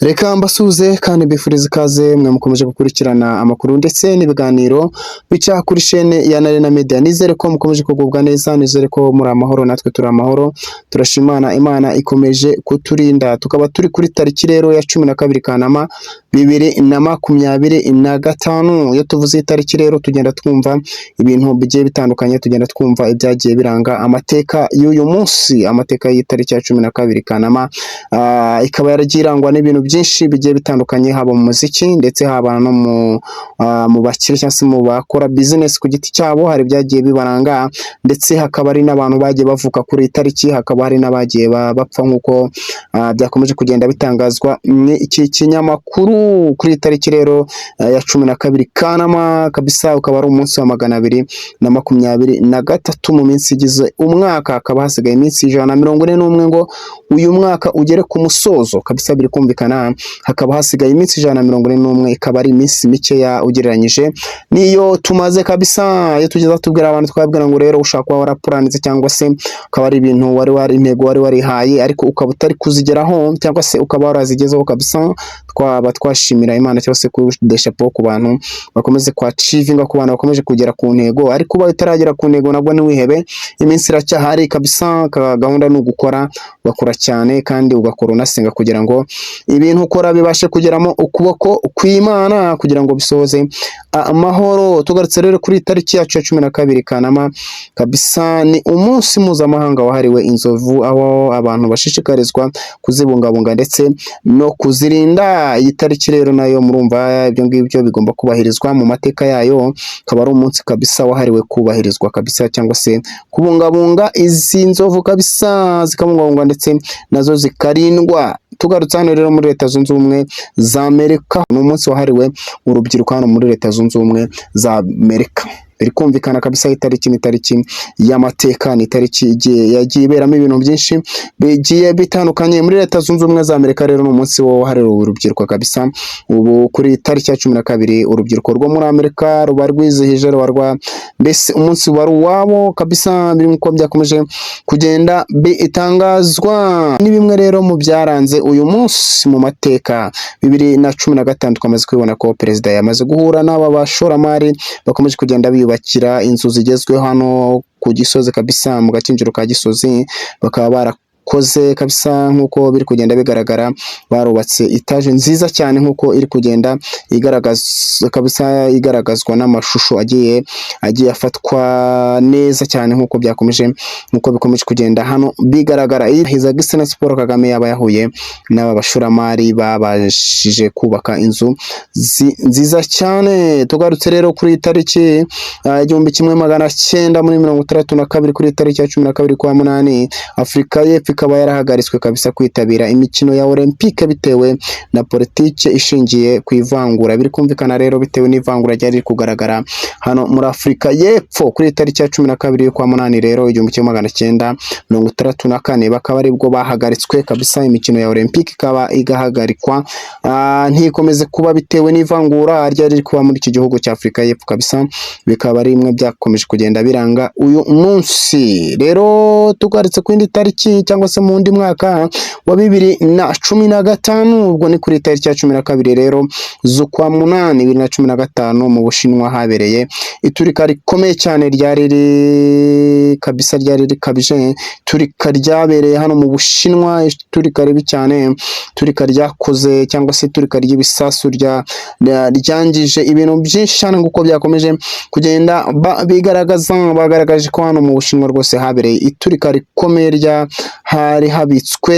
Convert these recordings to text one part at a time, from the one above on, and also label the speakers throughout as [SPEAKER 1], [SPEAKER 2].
[SPEAKER 1] Reka mbasuze kandi mbifuriza ikaze mwe mukomeje gukurikirana amakuru ndetse n'ibiganiro bica kuri chaîne ya Narena Media. Nizere ko mukomeje kugubwa neza, nizere ko muri amahoro, natwe turi amahoro. Turashimana, Imana ikomeje kuturinda. Tukaba turi kuri tariki rero ya 12 Kanama 2025. Iyo tuvuze itariki rero tugenda twumva ibintu bigiye bitandukanye, tugenda twumva ibyagiye biranga amateka y'uyu munsi, amateka y'itariki ya 12 Kanama. Ikaba yaragirangwa n'ibintu byinshi bigiye bitandukanye, haba mu muziki ndetse haba no mu bakire cyangwa se mu bakora business ku giti cyabo. Hari byagiye bibaranga ndetse hakaba ari n'abantu bagiye bavuka kuri itariki, hakaba hari n'abagiye bapfa nk'uko byakomeje kugenda bitangazwa iki kinyamakuru. Kuri itariki rero ya 12 Kanama kabisa, ukaba ari umunsi wa 223 mu minsi igize umwaka. Hakaba hasigaye iminsi 141 ngo uyu mwaka ugere ku musozo kabisa, biri kumvikana. Hakaba hasigaye iminsi 141, ikaba ari iminsi mikeya ugereranyije niyo tumaze kabisa. Iyo tugeza tubwira abantu twabwira ngo rero ushaka kuba warapuranitse cyangwa se ukaba ari ibintu wari intego wari warihaye ariko ukaba utari kuzigeraho cyangwa se ukaba warazigezeho kabisa, twaba twashimira Imana cyangwa se kudeshapo ku bantu bakomeze kwa achieving, ku bantu bakomeje kugera ku ntego. Ariko uba utaragera ku ntego nabwo ntiwihebe, iminsi iracyahari kabisa. Gahunda ni ugukora, ugakora cyane kandi ugakora unasenga kugira ngo ibintu ukora bibashe kugeramo ukuboko kw'Imana kugira ngo bisoze amahoro. Tugarutse rero kuri itariki yacu ya 12 Kanama kabisa, ni umunsi mpuzamahanga wahariwe inzovu, aho abantu bashishikarizwa kuzibungabunga ndetse no kuzirinda. Iyi tariki rero nayo murumva ibyo ngibyo bigomba kubahirizwa mu mateka yayo. Akaba ari umunsi kabisa wahariwe kubahirizwa kabisa cyangwa se kubungabunga izi nzovu kabisa, zikabungabungwa ndetse nazo zikarindwa. Tugarutse hano rero muri Leta Zunze Ubumwe za Amerika, ni umunsi wahariwe urubyiruko hano muri Leta Zunze Ubumwe za Amerika. Biri kumvikana kabisa, itariki ni tariki y'amateka, ni tariki yagiye iberamo ibintu byinshi bigiye bitandukanye muri Leta Zunze Ubumwe za Amerika. Rero ni umunsi wahariwe urubyiruko kabisa. Ubu kuri tariki ya 12 urubyiruko rwo muri Amerika ruba rwizihije, mbese umunsi wari uwabo kabisa. Biri uko byakomeje kugenda bitangazwa. Ni bimwe rero mu byaranze uyu munsi mu mateka. 2015 twamaze kwibona ko perezida yamaze guhura n'aba bashoramari bakomeje kugenda bakira inzu zigezweho hano ku Gisozi kabisa, mu gakinjiro ka Gisozi. Bakaba barakoze kabisa nk'uko biri kugenda bigaragara, barubatse etaje nziza cyane nk'uko iri kugenda igaragazwa kabisa, igaragazwa n'amashusho agiye afatwa neza cyane nk'uko bikomeje kugenda hano bigaragara. His Excellency Paul Kagame yaba yahuye n'aba bashoramari babashije kubaka inzu nziza cyane. Tugarutse rero kuri tariki 1962 kuri tariki ya 12 kwa munani, Afurika y'Epfo ikaba yarahagaritswe kabisa kwitabira imikino ya Olympique bitewe na politike ishingiye ku ivangura. Biri kumvikana rero bitewe n'ivangura ryari kugaragara hano muri Afurika y'Epfo. Kuri tariki ya 12 kwa munani rero 1964 bakaba aribwo bahagaritswe kabisa, imikino ya Olympique ikaba igahagarikwa ntikomeze kuba bitewe n'ivangura ryari kuba muri iki gihugu cya Afurika y'Epfo kabisa. Bikaba ari imwe byakomeje kugenda biranga uyu munsi. Rero tugarutse ku indi tariki cyangwa se mu ndi mwaka wa 2015, ubwo ni kuri tariki ya 12 rero z'ukwa munani 2015 mu Bushinwa habereye iturika rikomeye cyane, ryari rikabije. Iturika ryabereye hano mu Bushinwa, iturika ribi cyane, iturika ryakoze cyangwa se iturika ry'ibisasu ryangije ibintu byinshi cyane nk'uko byakomeje kugenda bagaragaje ko hano mu Bushinwa rwose habereye iturika rikomeye, hari habitswe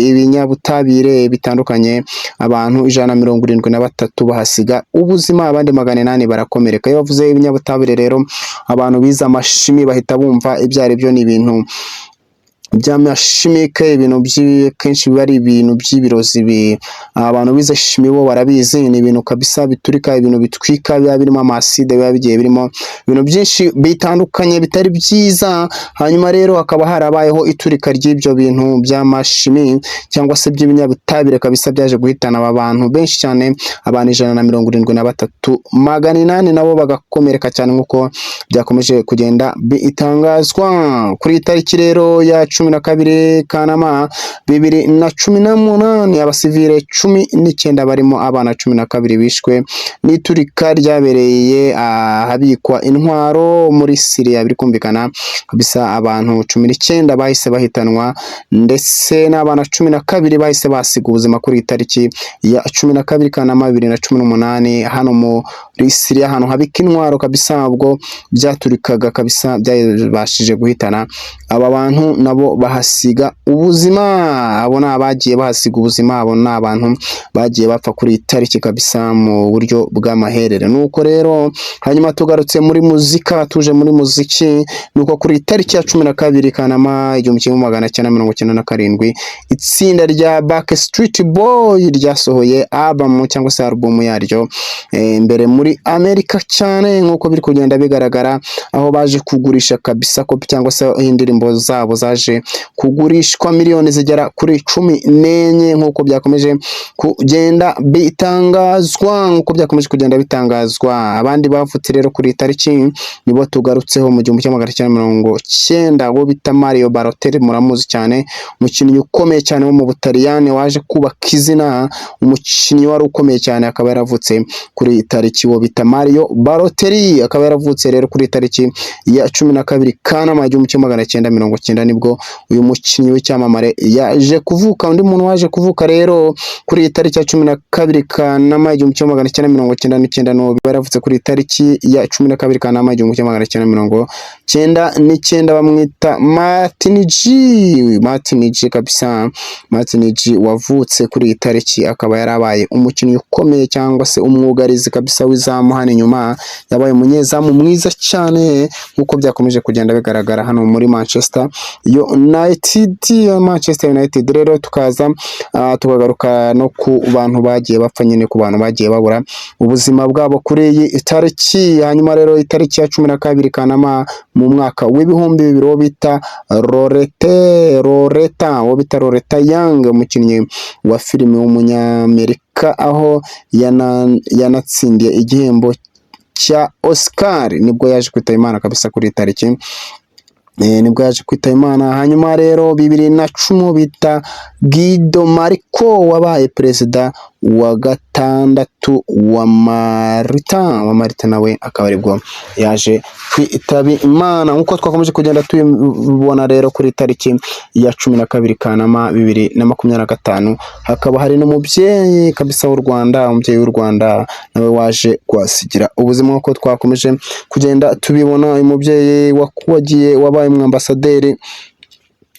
[SPEAKER 1] ibinyabutabire bitandukanye. Abantu 173 bahasiga ubuzima, abandi 800 barakomereka. Iyo bavuze ibinyabutabire rero abantu bize amashimi bahita bumva ibyo ari byo. Ni ibintu by'amashimike, ibintu kenshi biba ari ibintu by'ibirozi. Abantu bize shimi bo barabizi, ni ibintu kabisa biturika, ibintu bitwika, biba birimo amaside, biba bigiye birimo ibintu byinshi bitandukanye bitari byiza. Hanyuma rero hakaba harabayeho iturika ry'ibyo bintu by'amashimi cyangwa se by'ibinyabutabire kabisa, byaje guhitana aba bantu benshi cyane, abantu 173, 800 nabo bagakomereka cyane nk'uko byakomeje kugenda bitangazwa. Kuri tariki rero ya 12 Kanama 2018 abasivile 19 barimo abana 12 bishwe n'iturika ryabereye ahabikwa intwaro muri Syria. Birikumvikana kabisa abantu 19 bahise bahitanwa ndetse n'abana 12 bahise basiga ubuzima kuri itariki ya 12 Kanama 2018 hano muri Syria, hano habika intwaro kabisa, ubwo byaturikaga kabisa byabashije guhitana aba bantu nabo bahasiga ubuzima. Abo nabagiye bahasiga ubuzima, abo n'abantu bagiye bapfa kuri itariki kabisa mu buryo bw'amaherere. Nuko rero hanyuma tugarutse muri muzika, tuje muri muziki, nuko kuri itariki ya 12 Kanama 1997 itsinda rya Backstreet Boy ryasohoye album cyangwa se album yaryo imbere muri Amerika cyane, nkuko biri kugenda bigaragara, aho baje kugurisha kabisa kopi cyangwa se indirimbo zabo zaje kugurishwa miliyoni zigera kuri 14 nkuko byakomeje kugenda bitangazwa, abandi bavutse rero kuri tariki nibo tugarutseho mu 1990 bo bita Mario Balotelli. Muramuzi cyane, umukinnyi ukomeye cyane wo mu Butaliyani waje kubaka izina, umukinnyi wari ukomeye cyane, akaba yaravutse kuri tariki wo bita Mario Balotelli, akaba yaravutse rero kuri tariki ya 12 Kanama 1990 nibwo uyu mukinnyi w'icyamamare yaje kuvuka. Undi muntu waje kuvuka rero kuri tariki ya 12 Kanama 1999 no yaravutse kuri tariki ya 12 Kanama 1999 bamwita Martin G kabisa. Martin G wavutse kuri tariki, akaba yarabaye umukinnyi ukomeye cyangwa se umwugarizi kabisa w'izamu hano inyuma, yabaye umunyezamu mwiza cyane nkuko byakomeje kugenda bigaragara hano muri Manchester United. Rero tukaza tukagaruka no ku bantu bagiye bapfa, nyine ku bantu bagiye babura ubuzima bwabo kuri iyi tariki. Hanyuma rero itariki ya 12 Kanama mu mwaka w'ibihumbi 2000 wo bita Loretta Young, umukinnyi wa filime w'umunyamerika, aho yanatsindiye igihembo cya Oscar, nibwo yaje kwitaba Imana kabisa kuri tariki nibwo yaje kwitaba Imana. Hanyuma rero 2010 bita Guido Marco wabaye perezida wa gatandatu wa Malta nawe akaba aribwo yaje kwitaba Imana. Nkuko twakomeje kugenda tubibona rero kuri tariki ya 12 Kanama 2025 hakaba hari n'umubyeyi kabisa w'u Rwanda, umubyeyi w'u Rwanda nawe waje kwasigira ubuzima. Nkuko twakomeje kugenda tubibona, uyu mubyeyi wabaye umwambasaderi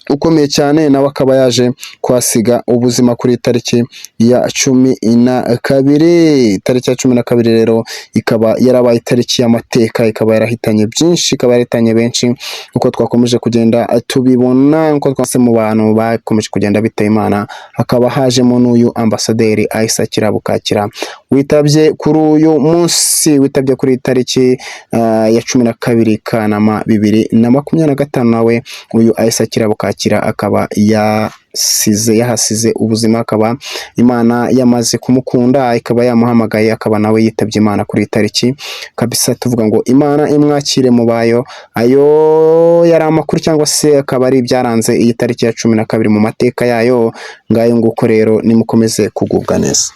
[SPEAKER 1] ukomeye cyane, nawe akaba yaje kwasiga ubuzima kuri tariki ya 12. Tariki ya 12 rero ikaba yarabaye tariki y'amateka, ikaba yarahitanye byinshi, ikaba yarahitanye benshi uko twakomeje kugenda tubibona. Uko twase mu bantu bakomeje kugenda bitaba Imana, hakaba hajemo n'uyu ambasaderi Aissa Kirabukakira witabye kuri uyu munsi, witabye kuri tariki ya 12 Kanama 2025. nawe uyu Aissa Kirabukakira akaba yahasize ubuzima, akaba Imana yamaze kumukunda, ikaba yamuhamagaye, akaba nawe yitabye Imana kuri tariki kabisa. Tuvuga ngo Imana imwakire mu bayo. Ayo yari amakuru cyangwa se akaba ari byaranze iyi tariki ya 12 mu mateka yayo. Ngayo nguko rero nimukomeze kugubwa neza.